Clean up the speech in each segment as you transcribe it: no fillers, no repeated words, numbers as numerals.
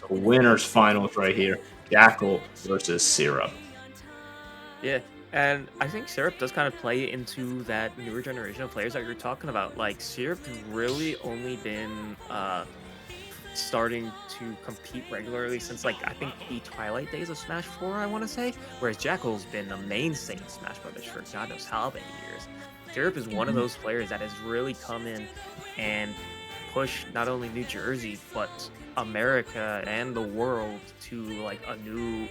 into winners finals right here. Jakal versus Syrup. Yeah, and I think Syrup does kind of play into that newer generation of players that you're talking about. Like Syrup really only been starting to compete regularly since like I think the twilight days of Smash 4, I want to say, whereas Jackal's been a mainstay in Smash Brothers for God knows how many years. Syrup is one of those players that has really come in and pushed not only New Jersey but America and the world to like a new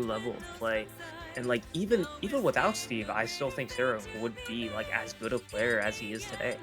level of play. And like even without Steve, I still think Syrup would be like as good a player as he is today.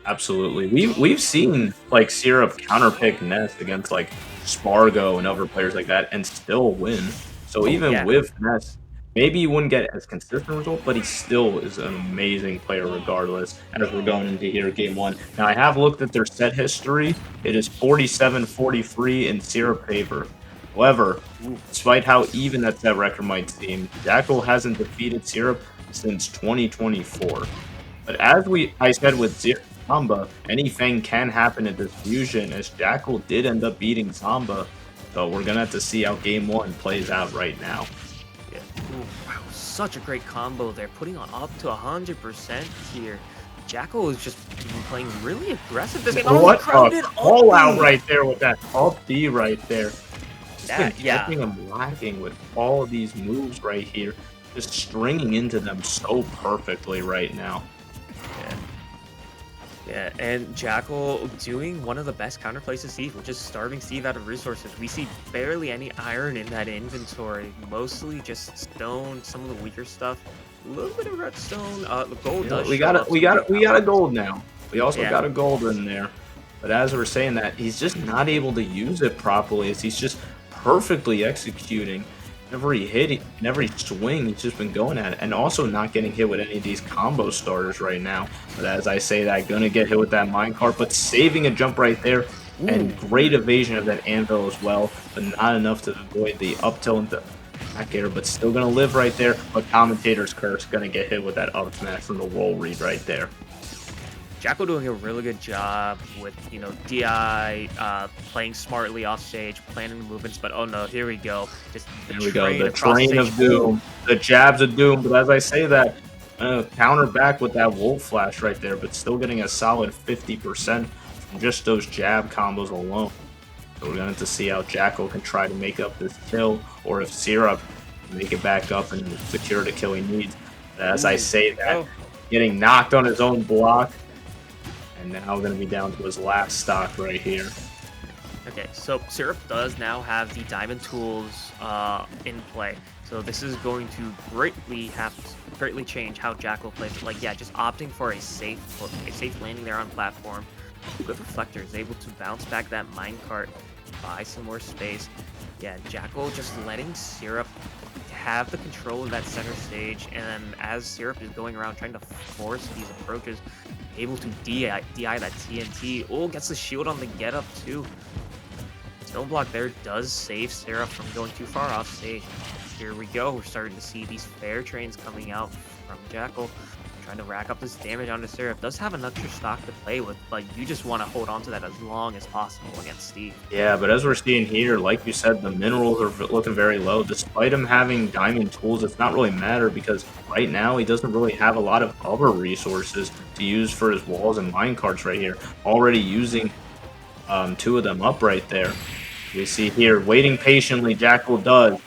Absolutely. We've seen like Syrup counterpick Ness against like Spargo and other players like that and still win. So Oh even yeah, with Ness, maybe he wouldn't get as consistent result, but he still is an amazing player regardless. As we're going into here game one. Now I have looked at their set history. It is 47-43 in Syrup favor. However, ooh, despite how even that set record might seem, Jackal hasn't defeated Syrup since 2024. But as I said with Zomba, anything can happen in this fusion, as Jackal did end up beating Zomba. So we're gonna have to see how game one plays out right now. yeah. Ooh, wow, such a great combo there, putting on up to 100% here. Jackal is just been playing really aggressive this game. Oh, What a grounded up call out B! right there with that up B right there. Just been That, yeah. catching him lacking with all of these moves right here. Just stringing into them so perfectly right now. Yeah. Yeah, and Jackal doing one of the best counterplays to Steve, which is starving Steve out of resources. We see barely any iron in that inventory, mostly just stone, some of the weaker stuff, a little bit of redstone. The gold You know, does show up, so we got a gold now. We also yeah, got a gold in there. But as we're saying that, he's just not able to use it properly as he's just perfectly executing every hit and every swing he's just been going at it. And also not getting hit with any of these combo starters right now. But as I say that, gonna get hit with that minecart, but saving a jump right there. And ooh, great evasion of that anvil as well, but not enough to avoid the up tilt into back air, but still gonna live right there. But commentator's curse gonna get hit with that up smash from the roll read right there. Jackal doing a really good job with DI, playing smartly off stage, planning the movements. But oh no, here we go, just the Here we go, train the across train stage. of Ooh, doom, the jabs of doom. But as I say that, counter back with that wolf flash right there, but still getting a solid 50% from just those jab combos alone. So we're going to have to see how Jackal can try to make up this kill, or if Syrup can make it back up and secure the kill he needs. But as I ooh, say here we that, go. getting knocked on his own block, and now going to be down to his last stock right here. Okay, so Syrup does now have the diamond tools in play. So this is going to greatly change how Jackal plays. Like, yeah, just opting for a safe landing there on platform. Good reflector is able to bounce back that minecart, buy some more space. Yeah, Jackal just letting Syrup have the control of that center stage, and as Syrup is going around trying to force these approaches, able to DI that TNT. Oh, gets the shield on the get up too. Stone block there does save Syrup from going too far off stage. Here we go. We're starting to see these fair trains coming out from Jackal. Trying to rack up this damage onto Syrup. Does have an extra stock to play with, but you just want to hold on to that as long as possible against Steve. Yeah, but as we're seeing here, like you said, the minerals are looking very low. Despite him having diamond tools, it's not really matter because right now he doesn't really have a lot of other resources to use for his walls and minecarts right here. Already using two of them up right there. We see here, waiting patiently, Jackal does.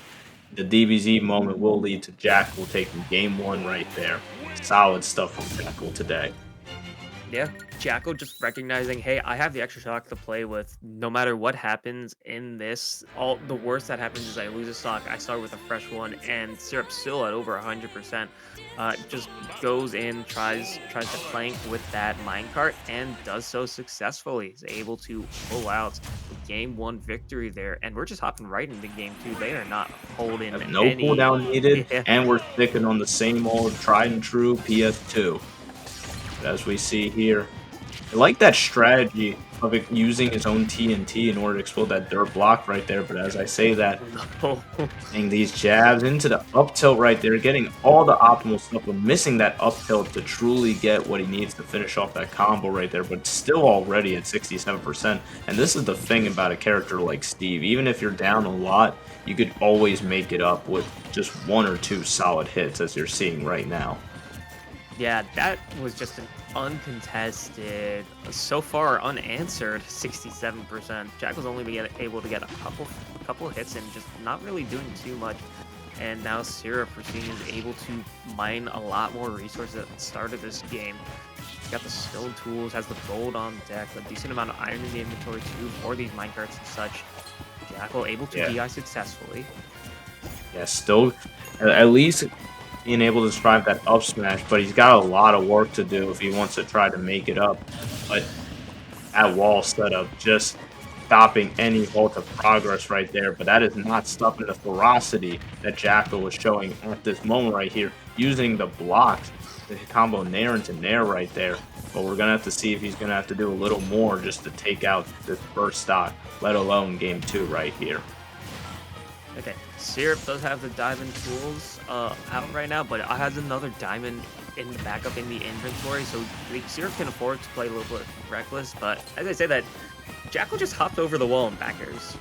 The DBZ moment will lead to Jackal taking game one right there. Solid stuff from Jackal today. Yeah, Jackal just recognizing, hey, I have the extra stock to play with. No matter what happens in this, all the worst that happens is I lose a stock. I start with a fresh one, and Syrup's still at over 100%. Just goes in, tries to flank with that minecart, and does so successfully. Is able to pull out the game one victory there, and we're just hopping right into game two. They are not holding Have no any. cooldown needed, Yeah, and we're sticking on the same old tried and true PS2. But as we see here, I like that strategy of it using his own TNT in order to explode that dirt block right there. But as I say that, No. getting these jabs into the up tilt right there, getting all the optimal stuff, but missing that up tilt to truly get what he needs to finish off that combo right there, but still already at 67%. And this is the thing about a character like Steve. Even if you're down a lot, you could always make it up with just 1 or 2 solid hits, as you're seeing right now. Yeah, that was just an uncontested, so far unanswered 67%. Jack was only able to get a couple of hits and just not really doing too much. And now Syrup, we're seeing, is able to mine a lot more resources at the start of this game. He's got the stone tools, has the gold on deck, a decent amount of iron in the inventory too for these minecarts and such. Jackal able to DI successfully. Yeah, still, at least being able to survive that up smash, but he's got a lot of work to do if he wants to try to make it up. But that wall setup just stopping any halt of progress right there, but that is not stopping the ferocity that Jakal was showing at this moment right here, using the blocks, the combo nair into nair right there. But we're gonna have to see if he's gonna have to do a little more just to take out this first stock, let alone game 2 right here. Okay, Syrup does have the diamond tools out right now, but it has another diamond in the backup in the inventory, so Syrup can afford to play a little bit reckless. But as I say that, Jakal just hopped over the wall in backers.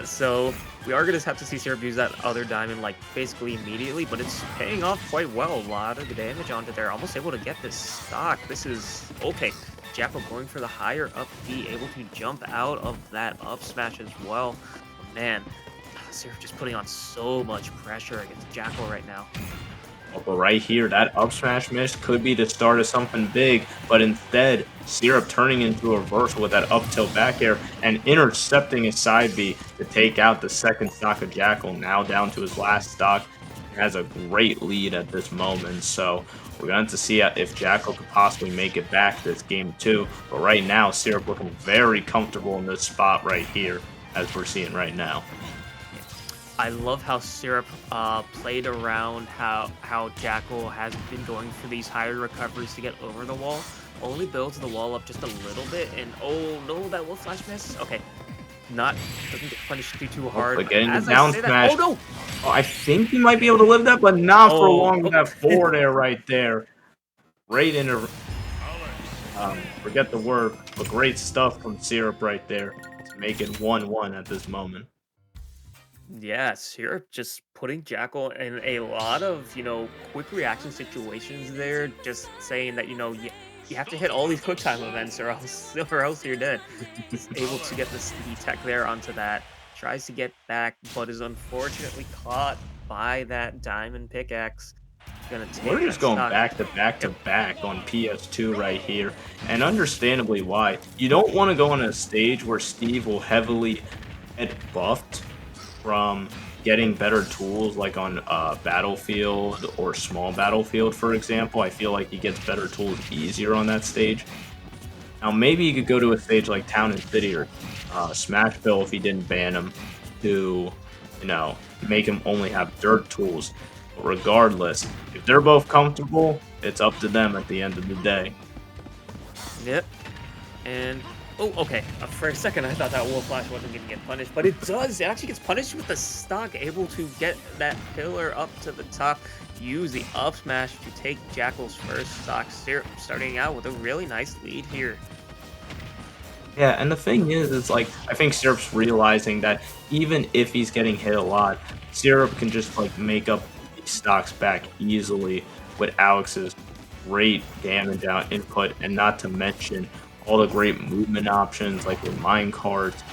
So we are going to have to see Syrup use that other diamond like basically immediately, but it's paying off quite well. A lot of the damage onto there, almost able to get this stock. This is okay. Jakal going for the higher up B, able to jump out of that up smash as well. Man, Syrup just putting on so much pressure against Jakal right now. But right here, that up smash miss could be the start of something big, but instead, Syrup turning into a reversal with that up tilt back air and intercepting his side B to take out the second stock of Jakal, now down to his last stock. He has a great lead at this moment, so we're going to see if Jakal could possibly make it back this game 2. But right now, Syrup looking very comfortable in this spot right here, as we're seeing right now. I love how Syrup played around how Jakal has been going for these higher recoveries to get over the wall. Only builds the wall up just a little bit, and oh no, that will flash miss. Okay, doesn't get punished too hard. But getting the As down I say smash. that, oh no! Oh, I think he might be able to live that, but not for long with that Oh. forward air right there. Great forget the word, but great stuff from Syrup right there to make it 1-1 at this moment. Yeah, Syrup just putting Jakal in a lot of, quick reaction situations there, just saying that, you have to hit all these quick time events or else you're dead. He's able to get the tech there onto that, tries to get back, but is unfortunately caught by that diamond pickaxe. Gonna take We're just that going stock. back to back to back on PS2 right here, and understandably why. You don't want to go on a stage where Steve will heavily get buffed from getting better tools like on Battlefield or Small Battlefield, for example. I feel like he gets better tools easier on that stage. Now, maybe you could go to a stage like Town and City or Smashville if he didn't ban him to, make him only have dirt tools. But regardless, if they're both comfortable, it's up to them at the end of the day. Yep. And oh, okay. For a second, I thought that Wolf Flash wasn't going to get punished, but it does. It actually gets punished with the stock, able to get that pillar up to the top, use the up smash to take Jakal's first stock. Syrup starting out with a really nice lead here. Yeah, and the thing is, it's like, I think Syrup's realizing that even if he's getting hit a lot, Syrup can just, make up these stocks back easily with Alex's great damage out input, and not to mention all the great movement options, like with minecarts.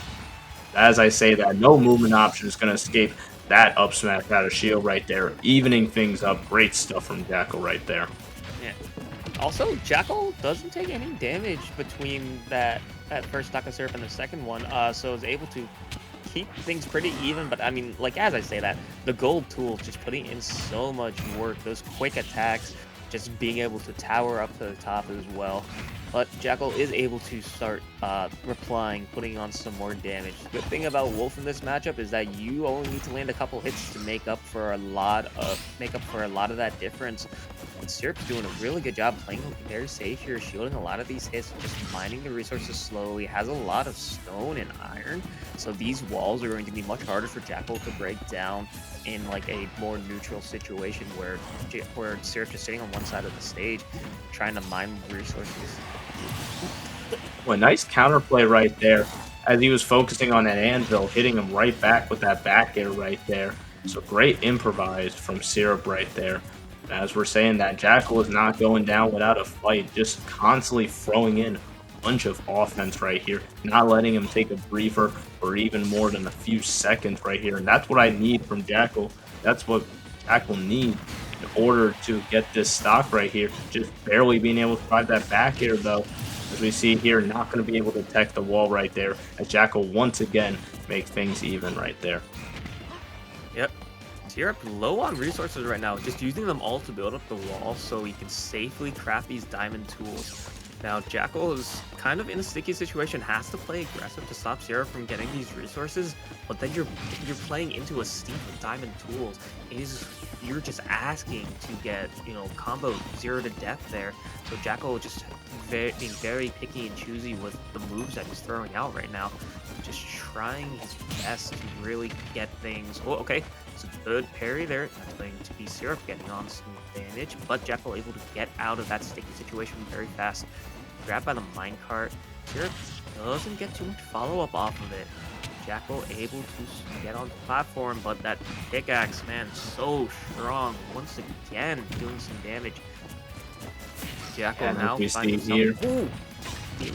As I say that, no movement option is going to escape that up smash out of shield right there, evening things up. Great stuff from Jakal right there. Yeah. Also, Jakal doesn't take any damage between that first stock of Syrup and the second one, so is able to keep things pretty even. But I mean, as I say that, the gold tools just putting in so much work, those quick attacks, just being able to tower up to the top as well. But Jakal is able to start replying, putting on some more damage. The good thing about Wolf in this matchup is that you only need to land a couple hits to make up for a lot of that difference. And Syrup's doing a really good job playing very safe here, shielding a lot of these hits, just mining the resources slowly. Has a lot of stone and iron, so these walls are going to be much harder for Jakal to break down in like a more neutral situation where Syrup's just sitting on one side of the stage, trying to mine resources. Well, nice counterplay right there as he was focusing on that anvil, hitting him right back with that back air right there. So great improvised from Syrup right there. As we're saying that Jakal is not going down without a fight, just constantly throwing in a bunch of offense right here, not letting him take a breather for even more than a few seconds right here. And that's what I need from Jakal. That's what Jakal needs in order to get this stock right here. Just barely being able to find that back air though. As we see here, not going to be able to detect the wall right there, as Jakal once again makes things even right there. Yep. Syrup low on resources right now, just using them all to build up the wall so he can safely craft these diamond tools. Now, Jakal is kind of in a sticky situation, has to play aggressive to stop Syrup from getting these resources, but then you're playing into a steep of diamond tools. You're just asking to get, combo 0 to death there. So Jakal just being very picky and choosy with the moves that he's throwing out right now. Just trying his best to really get things. Oh, okay. It's a good parry there. That's going to be Syrup getting on some damage, but Jakal able to get out of that sticky situation very fast. Grabbed by the minecart. Syrup doesn't get too much follow-up off of it. Jakal able to get on the platform, but that pickaxe, man, so strong. Once again, doing some damage. Jakal now finding here. Ooh,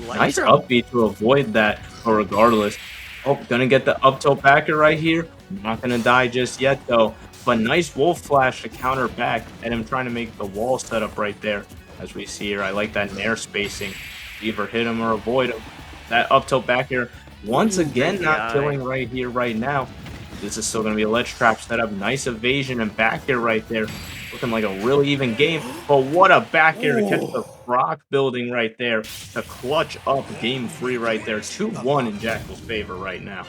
nice upbeat to avoid that, but regardless. Oh, gonna get the up tilt backer right here. Not gonna die just yet though. But nice wolf flash to counter back and him trying to make the wall setup right there. As we see here, I like that nair spacing. Either hit him or avoid him. That up tilt backer once again not killing right here, right now. This is still gonna be a ledge trap setup. Nice evasion and back air right there. Looking like a really even game, but what a back air to catch the rock building right there to clutch up game 3 right there. 2-1 in Jakal's favor right now.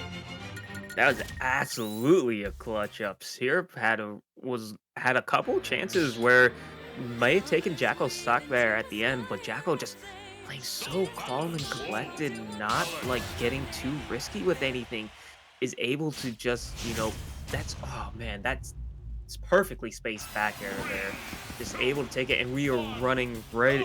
That was absolutely a clutch up. Syrup had a couple chances where might have taken Jakal's stock there at the end, but Jakal just playing so calm and collected, not like getting too risky with anything, is able to just, oh man, it's perfectly spaced back air there. Just able to take it, and we're running right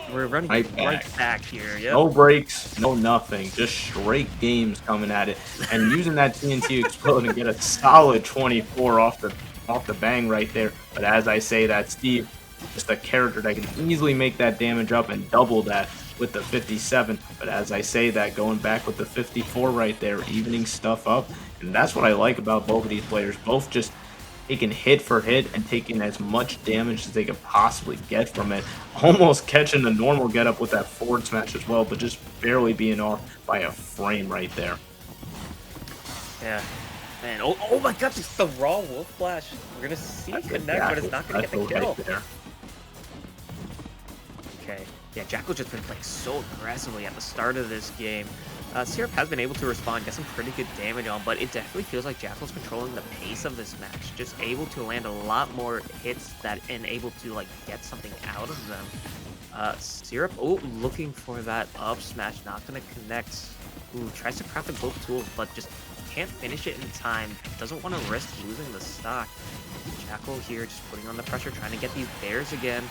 back here. Yep. No breaks, no nothing. Just straight games coming at it. And using that TNT explode and get a solid 24 off the bang right there. But as I say that, Steve, just a character that can easily make that damage up and double that with the 57. But as I say that, going back with the 54 right there, evening stuff up. And that's what I like about both of these players. Both just taking hit for hit and taking as much damage as they could possibly get from it. Almost catching the normal getup with that forward smash as well, but just barely being off by a frame right there. Yeah. Man, oh my god, just the raw wolf flash. We're gonna see connect, but it's not gonna get the kill. Right there. Okay. Yeah, Jakal just been playing so aggressively at the start of this game. Syrup has been able to respond, get some pretty good damage on, but it definitely feels like Jakal's controlling the pace of this match. Just able to land a lot more hits and able to like get something out of them. Syrup, looking for that up smash, not gonna connect. Ooh, tries to craft the both tools, but just can't finish it in time. Doesn't want to risk losing the stock. Jakal here just putting on the pressure, trying to get these bears again.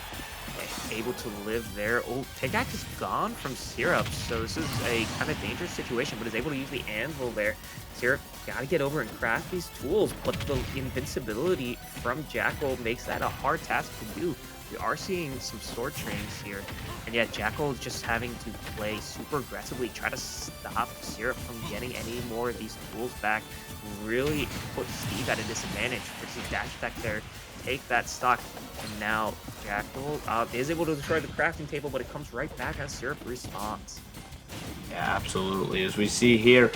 Able to live there. Oh, pickaxe is gone from Syrup, so this is a kind of dangerous situation, but is able to use the anvil there. Syrup gotta get over and craft these tools, but the invincibility from Jakal makes that a hard task to do. We are seeing some sword trains here, and yet Jakal is just having to play super aggressively, try to stop Syrup from getting any more of these tools back, really put Steve at a disadvantage. Versus dash attack there, take that stock, and now Jakal is able to destroy the crafting table, but it comes right back as Syrup respawns. Yeah, absolutely. As we see here,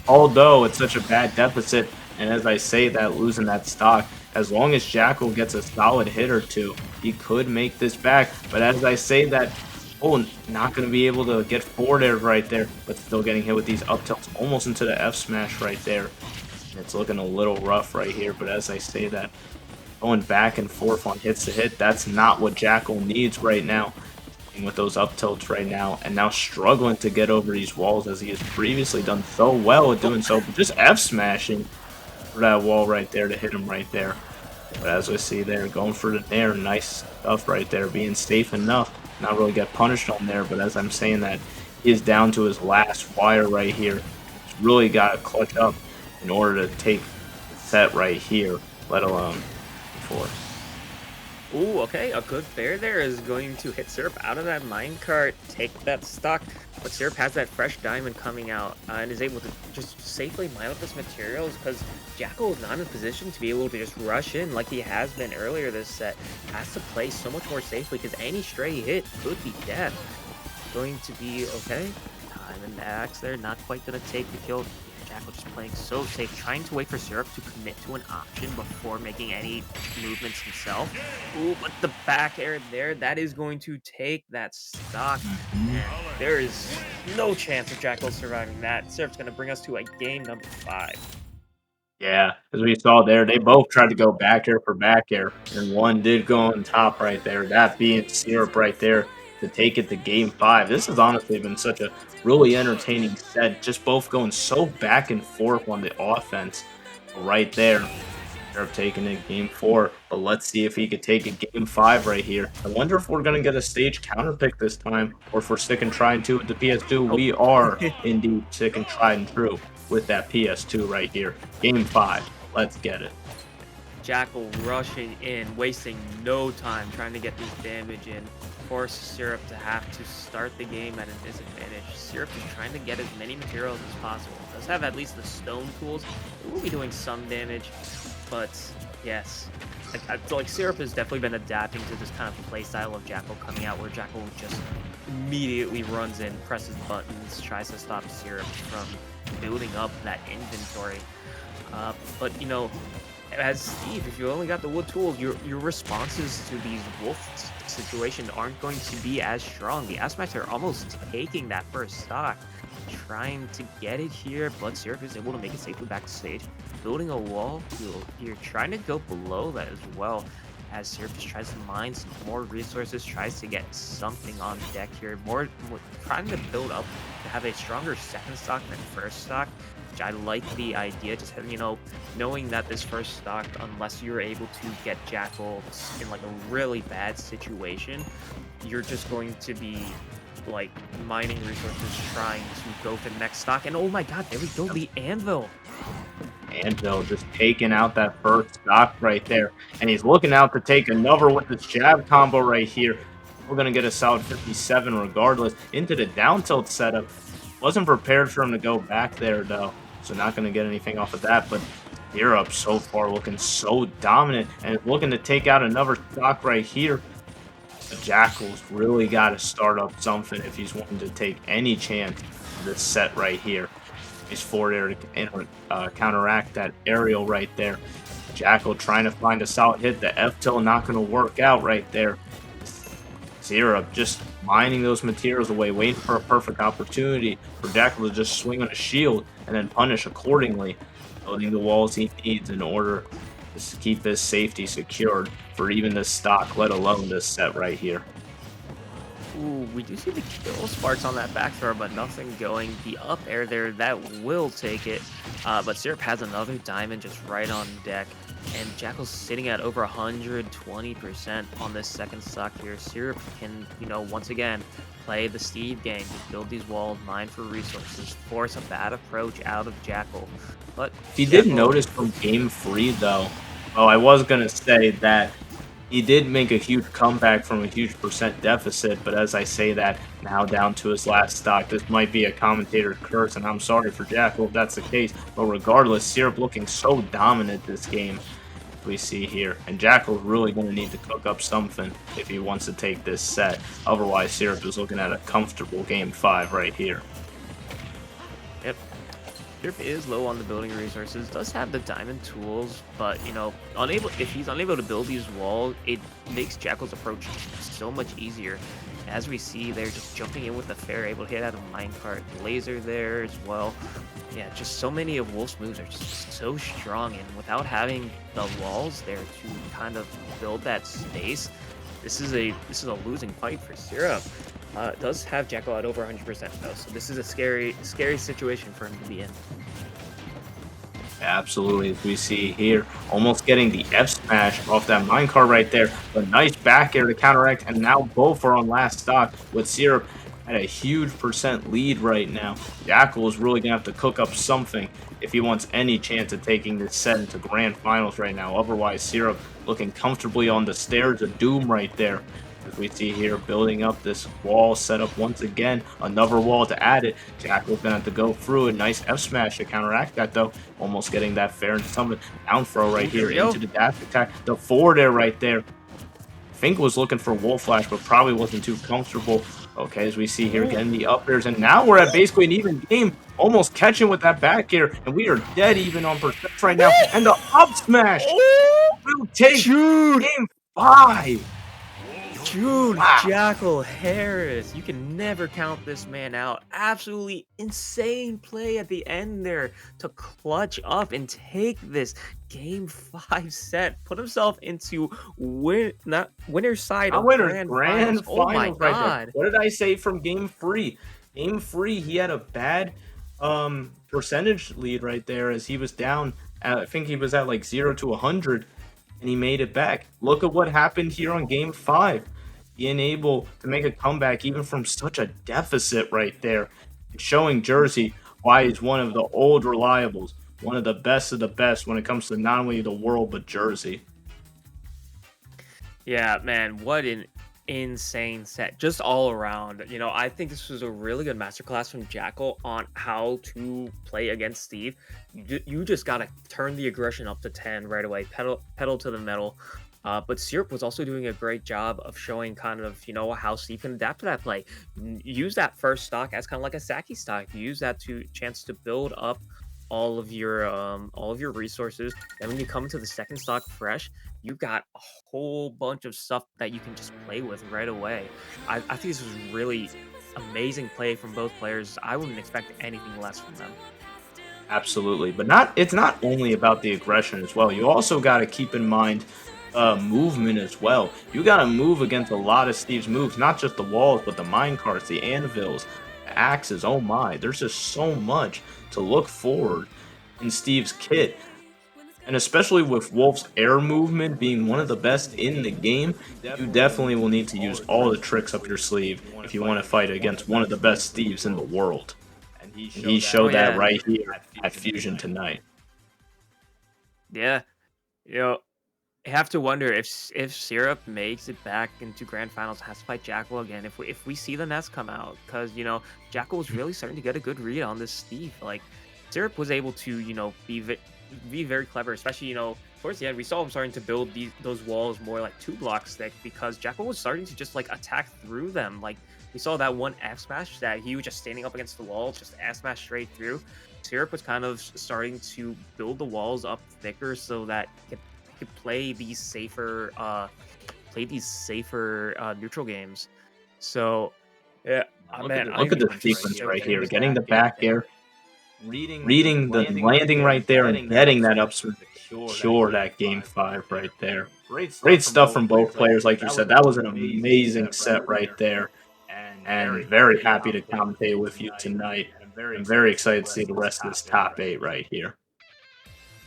although it's such a bad deficit, and as I say that, losing that stock, as long as Jakal gets a solid hit or two, he could make this back. But as I say that, Oh, not going to be able to get forward air right there, but still getting hit with these up tilts almost into the F smash right there. And it's looking a little rough right here, but as I say that, going back and forth on hits to hit, that's not what Jakal needs right now. With those up tilts right now, and now struggling to get over these walls as he has previously done so well at doing so, but just F smashing for that wall right there to hit him right there. But as we see there, going for the nair, nice stuff right there, being safe enough, not really get punished on there, but as I'm saying that, he is down to his last wire right here. He's really got to clutch up in order to take the set right here, let alone before. Ooh, okay, a good fair there is going to hit Syrup out of that minecart, take that stock, but Syrup has that fresh diamond coming out and is able to just safely mine up this materials because Jakal is not in a position to be able to just rush in like he has been earlier this set. Has to play so much more safely because any stray hit could be death. Going to be okay. Diamond axe there, not quite going to take the kill. Jakal just playing so safe, trying to wait for Syrup to commit to an option before making any movements himself. Ooh, but the back air there, that is going to take that stock. And there is no chance of Jakal surviving that. Syrup's going to bring us to a game number 5. Yeah, as we saw there, they both tried to go back air for back air, and one did go on top right there, that being Syrup right there to take it to game 5. This has honestly been such a really entertaining set, just both going so back and forth on the offense right there. Syrup taking it game 4, but let's see if he could take it game 5 right here. I wonder if we're going to get a stage counter pick this time, or if we're sticking trying to with the PS2. Oh. We are indeed sticking tried and true with that PS2 right here. Game 5. Let's get it. Jakal rushing in, wasting no time trying to get this damage in. Force Syrup to have to start the game at a disadvantage. Syrup is trying to get as many materials as possible. Does have at least the stone tools. It will be doing some damage, but yes. I feel like Syrup has definitely been adapting to this kind of playstyle of Jakal coming out where Jakal just immediately runs in, presses buttons, tries to stop Syrup from building up that inventory. But you know, as Steve, if you only got the wood tools, your responses to these wolf situations aren't going to be as strong. The Asmax are almost taking that first stock, trying to get it here, but Syrup is able to make it safely back to stage. Building a wall, you're trying to go below that as well, as Syrup just tries to mine some more resources, tries to get something on deck here, more trying to build up to have a stronger second stock than first stock. I like the idea, just having, you know, knowing that this first stock, unless you're able to get Jakal in like a really bad situation, you're just going to be like mining resources, trying to go for the next stock. And oh my god, there we go, the anvil. Anvil just taking out that first stock right there, and he's looking out to take another with this jab combo right here. We're gonna get a solid 57 regardless into the down tilt setup. Wasn't prepared for him to go back there though, so not going to get anything off of that. But Europe so far looking so dominant and looking to take out another stock right here. But Jakal's really got to start up something if he's wanting to take any chance of this set right here. He's forward air to counteract that aerial right there. Jakal trying to find a solid hit. The F-tilt not going to work out right there. Syrup just mining those materials away, waiting for a perfect opportunity for Jakal to just swing on a shield and then punish accordingly, building the walls he needs in order to keep his safety secured for even this stock, let alone this set right here. Ooh, we do see the kill sparks on that back throw, but nothing going. The up air there, that will take it. But Syrup has another diamond just right on deck. And Jakal's sitting at over 120% on this second stock here. Syrup can, you know, once again, play the Steve game. Just build these walls, mine for resources, force a bad approach out of Jakal. But he did notice from game 3, though. Oh, I was going to say that he did make a huge comeback from a huge percent deficit, but as I say that, now down to his last stock. This might be a commentator curse, and I'm sorry for Jakal if that's the case, but regardless, Syrup looking so dominant this game we see here, and Jakal's really going to need to cook up something if he wants to take this set. Otherwise, Syrup is looking at a comfortable game 5 right here. Yep. Syrup is low on the building resources, does have the diamond tools, but unable if he's unable to build these walls, it makes Jackal's approach so much easier. As we see, they're just jumping in with the fair, able to hit out a minecart, laser there as well. Yeah, just so many of Wolf's moves are just so strong, and without having the walls there to kind of build that space, this is a losing fight for Syrup. It does have Jakal at over 100% though, so this is a scary situation for him to be in. Absolutely, as we see here, almost getting the F smash off that minecart right there. A nice back air to counteract, and now both are on last stock with Syrup at a huge percent lead right now. Jackal is really going to have to cook up something if he wants any chance of taking this set into grand finals right now. Otherwise, Syrup looking comfortably on the stairs of doom right there. As we see here, building up this wall set up once again, another wall to add it. Jackal's gonna have to go through a nice F smash to counteract that though. Almost getting that fair and summon down throw right Here here we go. into the dash attack. The forward air right there. Fink was looking for Wolf Flash, but probably wasn't too comfortable. Okay, as we see here, getting the up airs, and now we're at basically an even game, almost catching with that back air, and we are dead even on percent right now. And the up smash will take Dude, game 5. Dude, Wow. Jackal Harris, you can never count this man out. Absolutely insane play at the end there to clutch up and take this game 5 set, put himself into not winner's side of Winner's grand finals. grand Oh my finals right there. god. What did I say from game 3? Game 3, he had a bad percentage lead right there as he was down. I think he was at like 0 to 100, and he made it back. Look at what happened here on game 5. Being able to make a comeback even from such a deficit right there. It's showing Jersey why he's one of the old reliables, one of the best when it comes to not only the world but Jersey. Yeah, man, what an insane set just all around. I think this was a really good masterclass from Jackal on how to play against Steve. You just got to turn the aggression up to 10 right away, pedal to the metal. But Syrup was also doing a great job of showing kind of, how Steve can adapt to that play. Use that first stock as kind of like a Saki stock. Use that to chance to build up all of your resources. And when you come to the second stock fresh, you got a whole bunch of stuff that you can just play with right away. I think this was really amazing play from both players. I wouldn't expect anything less from them. Absolutely, but it's not only about the aggression as well. You also got to keep in mind movement as well. You got to move against a lot of Steve's moves, not just the walls, but the mine carts, the anvils, the axes. Oh my, there's just so much to look forward in Steve's kit. And especially with Wolf's air movement being one of the best in the game, you definitely will need to use all the tricks up your sleeve if you want to fight against one of the best Steves in the world. And he showed that right here at Fusion tonight. Yeah, you know, I have to wonder if Syrup makes it back into grand finals, has to fight Jackal again. If we see the Nest come out, because Jackal was really starting to get a good read on this Steve. Like Syrup was able to be very clever, especially towards the end. We saw him starting to build those walls more like 2 blocks thick because Jackal was starting to just like attack through them. Like we saw that one F smash that he was just standing up against the wall, just F smash straight through. Syrup was kind of starting to build the walls up thicker so that he could play these safer neutral games. So yeah, man, Look at the sequence right here, getting the back air, reading the landing right there, and getting that up secure that game 5 right there. Great stuff from both players, like you said. That was an amazing set right there, and very happy to commentate with you tonight. I'm very excited to see the rest of this top 8 right here.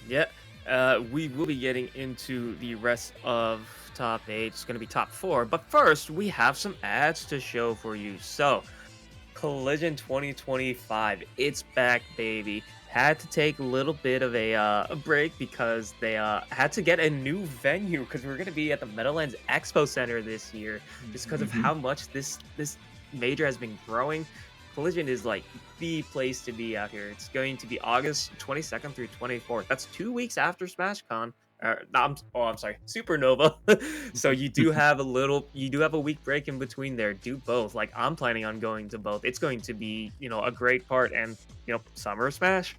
Yeah, we will be getting into the rest of top 8. It's going to be top 4. But first, we have some ads to show for you. So, Collision 2025, it's back, baby. Had to take a little bit of a break because they had to get a new venue because we're going to be at the Meadowlands Expo Center this year just because of how much this major has been growing. Collision is like the place to be out here. It's going to be August 22nd through 24th. That's 2 weeks after SmashCon, No, I'm sorry, Supernova. So you do have a week break in between there. Do both. Like I'm planning on going to both. It's going to be, a great part and, Summer Smash.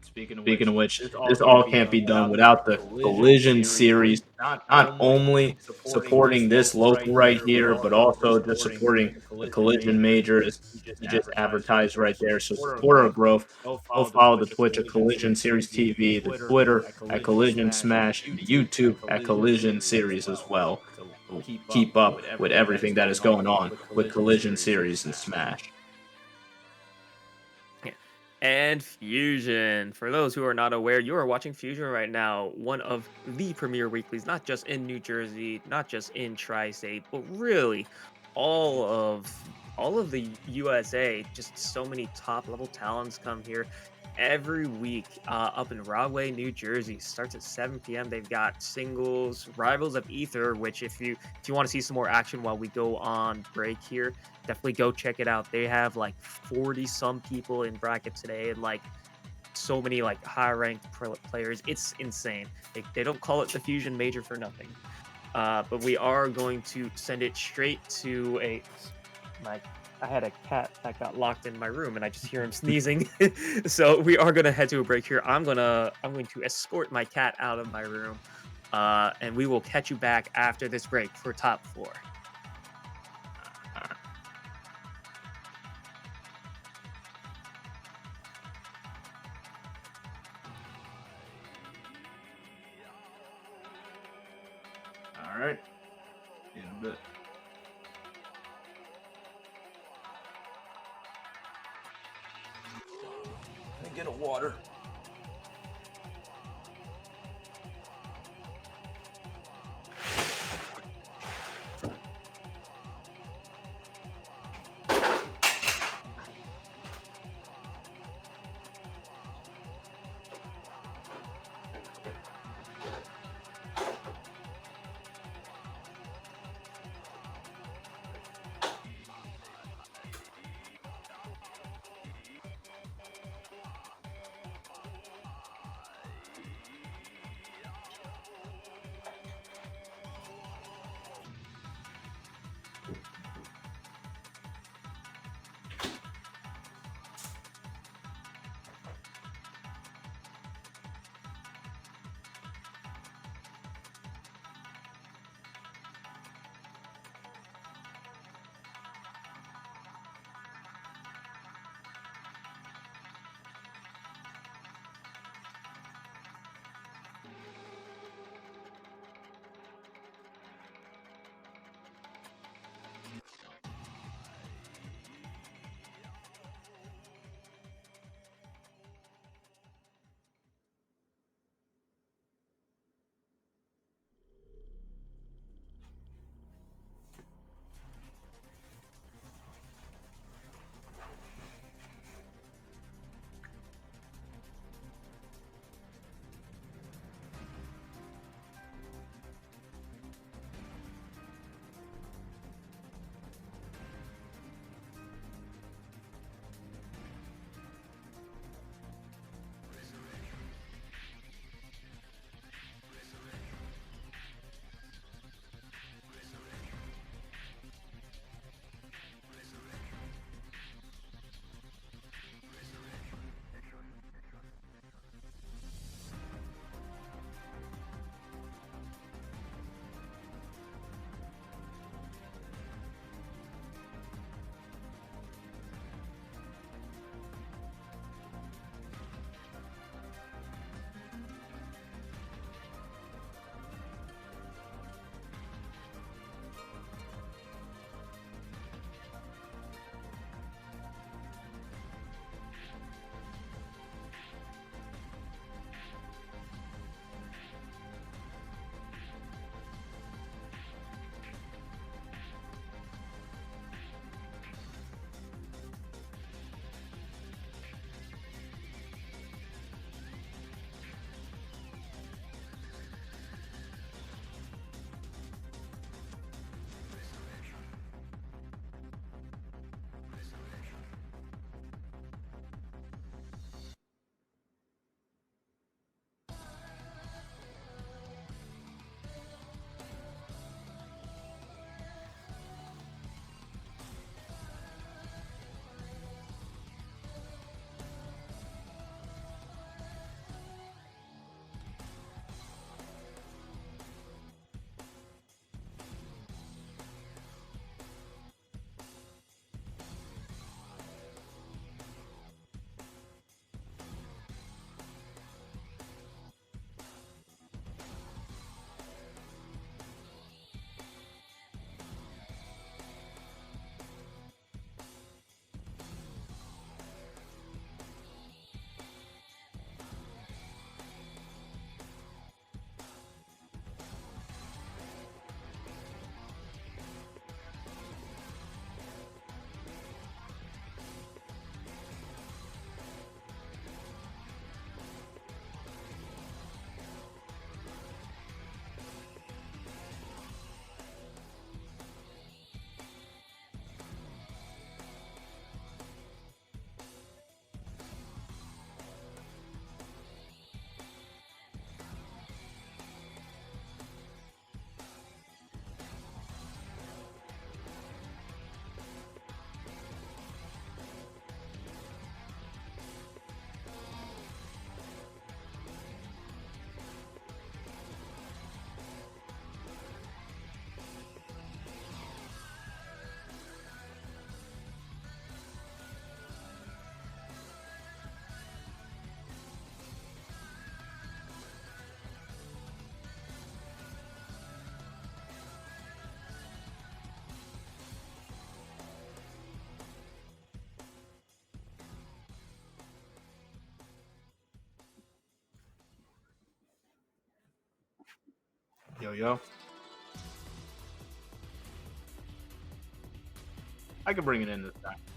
Speaking of which, this all can't be done without the Collision series, not only supporting this local right here, but also just supporting the Collision major as he just advertised right there. So support our growth. Go follow the Twitch at Collision Series TV, the Twitter at Collision Smash, and the YouTube at Collision Series as well. So keep up with everything that is going on with Collision Series and Smash. Yeah. And Fusion. For those who are not aware, you are watching Fusion right now, one of the premier weeklies, not just in New Jersey, not just in Tri-State, but really all of all of the USA. Just so many top level talents come here every week up in Rahway, New Jersey. Starts at 7 p.m. They've got singles, Rivals of Ether, which if you want to see some more action while we go on break here, definitely go check it out. They have like 40 some people in bracket today and like so many like high ranked players. It's insane. They don't call it the Fusion Major for nothing. But we are going to send it straight to my I had a cat that got locked in my room and I just hear him sneezing. So we are gonna head to a break here. I'm going to escort my cat out of my room. And we will catch you back after this break for top four. All right. In a bit. Let me get a water. Yo, yo. I could bring it in this time.